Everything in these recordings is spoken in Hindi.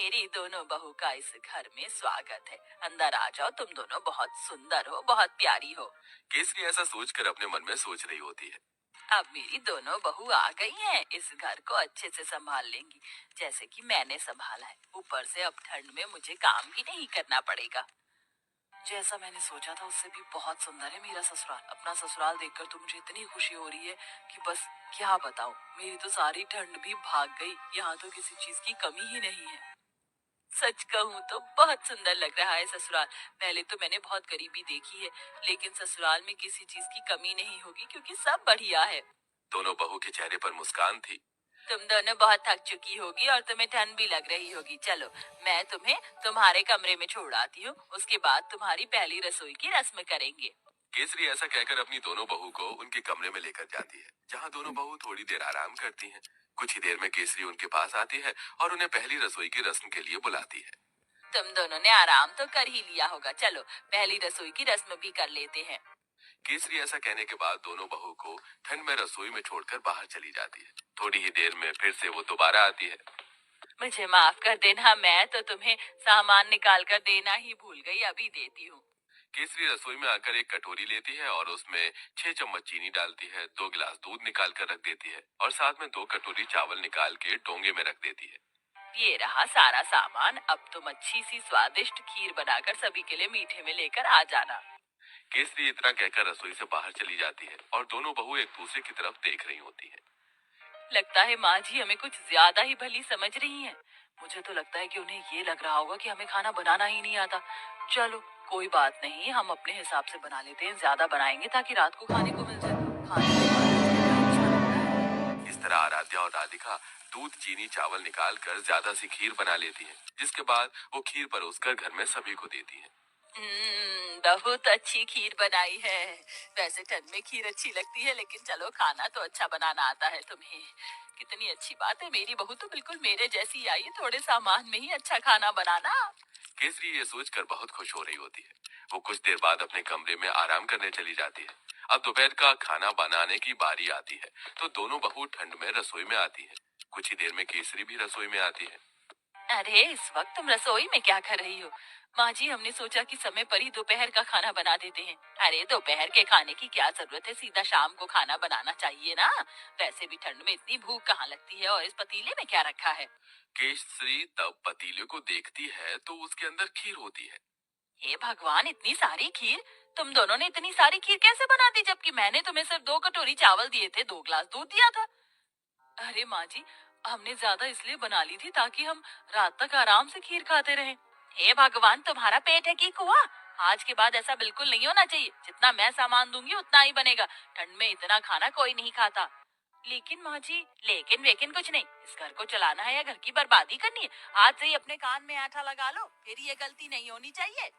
मेरी दोनों बहू का इस घर में स्वागत है। अंदर आ जाओ, तुम दोनों बहुत सुंदर हो, बहुत प्यारी हो। केसरी ऐसा सोचकर अपने मन में सोच रही होती है। अब मेरी दोनों बहू आ गई हैं, इस घर को अच्छे से संभाल लेंगी, जैसे कि मैंने संभाला है। ऊपर से अब ठंड में मुझे काम भी नहीं करना पड़ेगा। जैसा मैंने सोचा था उससे भी बहुत सुंदर है मेरा ससुराल। अपना ससुराल देखकर तो मुझे इतनी खुशी हो रही है कि बस क्या बताऊं। मेरी तो सारी ठंड भी भाग गई। यहाँ तो किसी चीज की कमी ही नहीं है। सच कहूँ तो बहुत सुंदर लग रहा है ससुराल। पहले तो मैंने बहुत गरीबी देखी है, लेकिन ससुराल में किसी चीज की कमी नहीं होगी क्योंकि सब बढ़िया है। दोनों बहू के चेहरे पर मुस्कान थी। तुम दोनों बहुत थक चुकी होगी और तुम्हें ठंड भी लग रही होगी। चलो, मैं तुम्हें तुम्हारे कमरे में छोड़ आती हूँ। उसके बाद तुम्हारी पहली रसोई की रस्म करेंगे। केसरी ऐसा कहकर अपनी दोनों बहू को उनके कमरे में लेकर जाती है, जहाँ दोनों बहू थोड़ी देर आराम करती हैं। कुछ ही देर में केसरी उनके पास आती है और उन्हें पहली रसोई की रस्म के लिए बुलाती है। तुम दोनों ने आराम तो कर ही लिया होगा, चलो पहली रसोई की रस्म भी कर लेते हैं। केसरी ऐसा कहने के बाद दोनों बहू को ठंड में रसोई में छोड़कर बाहर चली जाती है। थोड़ी ही देर में फिर से वो दोबारा आती है। मुझे माफ कर देना, मैं तो तुम्हें सामान निकाल कर देना ही भूल गई। अभी देती हूँ। केसरी रसोई में आकर एक कटोरी लेती है और उसमें 6 चम्मच चीनी डालती है, 2 गिलास दूध निकाल कर रख देती है और साथ में 2 कटोरी चावल निकाल के डोंगे में रख देती है। ये रहा सारा सामान। अब तुम अच्छी सी स्वादिष्ट खीर बनाकर सभी के लिए मीठे में लेकर आ जाना। केसरी इतना कहकर रसोई से बाहर चली जाती है और दोनों बहू एक दूसरे की तरफ देख रही होती हैं। लगता है माँ जी हमें कुछ ज्यादा ही भली समझ रही हैं। मुझे तो लगता है कि उन्हें ये लग रहा होगा कि हमें खाना बनाना ही नहीं आता। चलो, कोई बात नहीं, हम अपने हिसाब से बना लेते हैं। ज्यादा बनाएंगे ताकि रात को खाने को मिल जाए। खाने के बाद मुझे बड़ा अच्छा लगता है। इस तरह आराध्या और राधिका दूध चीनी चावल निकाल कर ज्यादा सी खीर बना लेती हैं, जिसके बाद वो खीर परोसकर घर में सभी को देती हैं। बहुत अच्छी खीर बनाई है। वैसे ठंड में खीर अच्छी लगती है, लेकिन चलो, खाना तो अच्छा बनाना आता है तुम्हें। कितनी अच्छी बात है, मेरी बहू तो बिल्कुल मेरे जैसी आई है, थोड़े सामान में ही अच्छा खाना बनाना। केसरी ये सोचकर बहुत खुश हो रही होती है। वो कुछ देर बाद अपने कमरे में आराम करने चली जाती है। अब दोपहर का खाना बनाने की बारी आती है, तो दोनों बहू ठंड में रसोई में आती है। कुछ ही देर में केसरी भी रसोई में आती है। अरे, इस वक्त तुम रसोई में क्या कर रही हो? माँ जी, हमने सोचा कि समय पर ही दोपहर का खाना बना देते हैं। अरे, दोपहर के खाने की क्या जरूरत है, सीधा शाम को खाना बनाना चाहिए ना। वैसे भी ठंड में इतनी भूख कहाँ लगती है। और इस पतीले में क्या रखा है? केसरी तब पतीले को देखती है तो उसके अंदर खीर होती है। हे भगवान, इतनी सारी खीर! तुम दोनों ने इतनी सारी खीर कैसे बना दी, जबकि मैंने तुम्हें सिर्फ 2 कटोरी चावल दिए थे, 2 गिलास दूध दिया था। अरे माँ जी, हमने ज्यादा इसलिए बना ली थी ताकि हम रात तक आराम से खीर खाते रहें। हे भगवान, तुम्हारा पेट है कि कुआं? आज के बाद ऐसा बिल्कुल नहीं होना चाहिए। जितना मैं सामान दूंगी उतना ही बनेगा। ठंड में इतना खाना कोई नहीं खाता। लेकिन माँ जी, लेकिन वेकिन कुछ नहीं। इस घर को चलाना है या घर की बर्बादी करनी है? आज से ही अपने कान में आटा लगा लो, फिर ये गलती नहीं होनी चाहिए।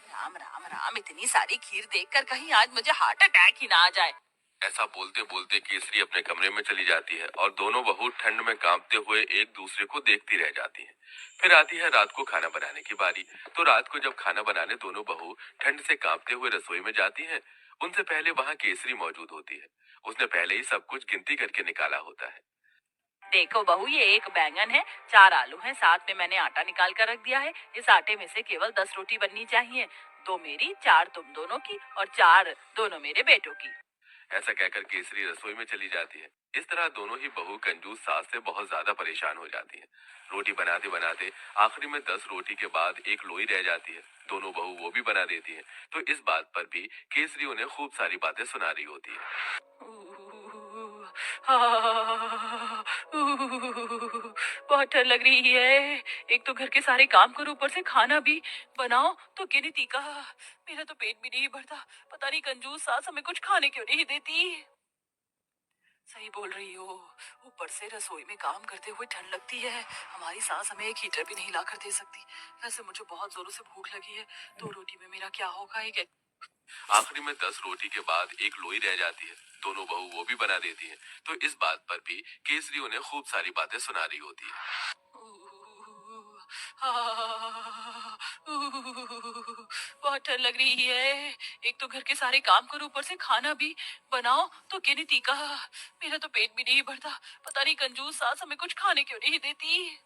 राम राम राम, इतनी सारी खीर देखकर कहीं आज मुझे हार्ट अटैक ही ना आ जाए। ऐसा बोलते बोलते केसरी अपने कमरे में चली जाती है और दोनों बहू ठंड में कांपते हुए एक दूसरे को देखती रह जाती हैं। फिर आती है रात को खाना बनाने की बारी। तो रात को जब खाना बनाने दोनों बहू ठंड से कांपते हुए रसोई में जाती हैं, उनसे पहले वहां केसरी मौजूद होती है। उसने पहले ही सब कुछ गिनती करके निकाला होता है। देखो बहू, ये एक बैंगन है, 4 आलू हैं, साथ में मैंने आटा निकाल कर रख दिया है। इस आटे में से केवल 10 रोटी बननी चाहिए। 2 मेरी, 4 तुम दोनों की और 4 दोनों मेरे बेटों की। ऐसा कहकर केसरी रसोई में चली जाती है। इस तरह दोनों ही बहू कंजूस सास से बहुत ज्यादा परेशान हो जाती हैं। रोटी बनाते बनाते आखिरी में 10 रोटी के बाद एक लोई रह जाती है। दोनों बहू वो भी बना देती हैं। तो इस बात पर भी केसरी उन्हें खूब सारी बातें सुना रही होती है। बहुत ठंड लग रही है। एक तो घर के सारे काम करो, ऊपर से खाना भी बनाओ, तो गिनती का। मेरा तो पेट भी नहीं भरता। पता नहीं कंजूस सास हमें कुछ खाने क्यों नहीं देती। सही बोल रही हो। ऊपर से रसोई में काम करते हुए ठंड लगती है। हमारी सास हमें एक हीटर भी नहीं ला कर दे सकती। वैसे मुझे बहुत जोरों से भूख लगी है। 2 रोटी में मेरा क्या होगा? एक आखिरी में 10 रोटी के बाद एक लोई रह जाती है। दोनों बहू वो भी बना देती हैं। तो इस बात पर भी केसरी उन्हें खूब सारी बातें सुना रही होती है। बहुत ठंड लग रही है। एक तो घर के सारे काम करो, ऊपर से खाना भी बनाओ, तो गिनती का। मेरा तो पेट भी नहीं भरता। पता नहीं कंजूस सास हमें कुछ खाने क्यों नहीं देती।